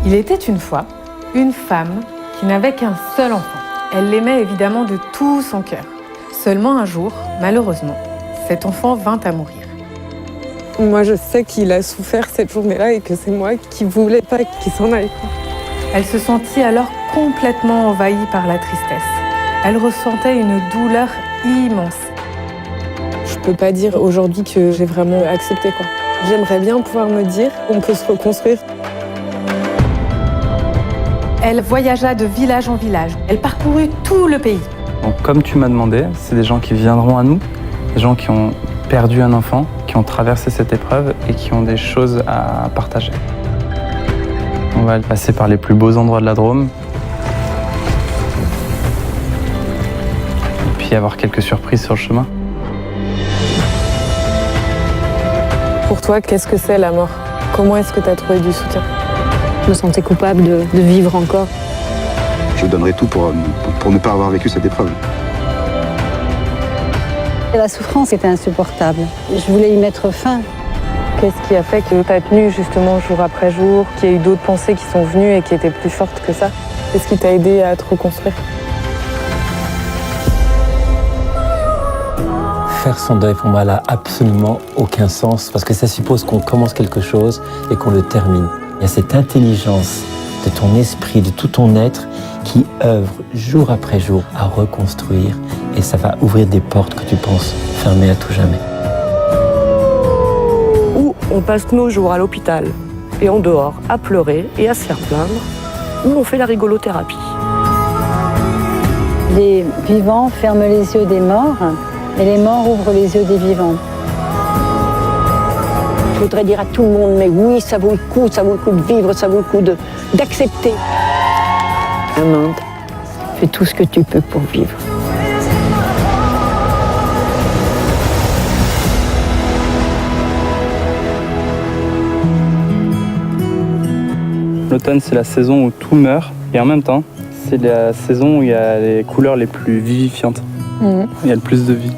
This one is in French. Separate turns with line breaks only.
Il était une fois une femme qui n'avait qu'un seul enfant. Elle l'aimait évidemment de tout son cœur. Seulement un jour, malheureusement, cet enfant vint à mourir.
Moi, je sais qu'il a souffert cette journée-là et que c'est moi qui voulais pas qu'il s'en aille.
Elle se sentit alors complètement envahie par la tristesse. Elle ressentait une douleur immense.
Je peux pas dire aujourd'hui que j'ai vraiment accepté, quoi. J'aimerais bien pouvoir me dire qu'on peut se reconstruire.
Elle voyagea de village en village. Elle parcourut tout le pays.
Donc, comme tu m'as demandé, c'est des gens qui viendront à nous, des gens qui ont perdu un enfant, qui ont traversé cette épreuve et qui ont des choses à partager. On va passer par les plus beaux endroits de la Drôme. Et puis avoir quelques surprises sur le chemin.
Pour toi, qu'est-ce que c'est la mort? Comment est-ce que tu as trouvé du soutien?
Je me sentais coupable de vivre encore.
Je donnerai tout pour ne pas avoir vécu cette épreuve.
Et la souffrance était insupportable. Je voulais y mettre fin.
Qu'est-ce qui a fait que tu as tenu justement jour après jour, qu'il y a eu d'autres pensées qui sont venues et qui étaient plus fortes que ça? Qu'est-ce qui t'a aidé à te reconstruire?
Faire son deuil, pour moi, n'a absolument aucun sens, parce que ça suppose qu'on commence quelque chose et qu'on le termine. Il y a cette intelligence de ton esprit, de tout ton être, qui œuvre jour après jour à reconstruire, et ça va ouvrir des portes que tu penses fermées à tout jamais.
Ou on passe nos jours à l'hôpital et en dehors à pleurer et à se faire plaindre, ou on fait la rigolothérapie.
Les vivants ferment les yeux des morts et les morts ouvrent les yeux des vivants.
Je voudrais dire à tout le monde, mais oui, ça vaut le coup de vivre, ça vaut le coup d'accepter. Amande, fais tout ce que tu peux pour vivre.
L'automne, c'est la saison où tout meurt, et en même temps, c'est la saison où il y a les couleurs les plus vivifiantes. Il y a le plus de vie.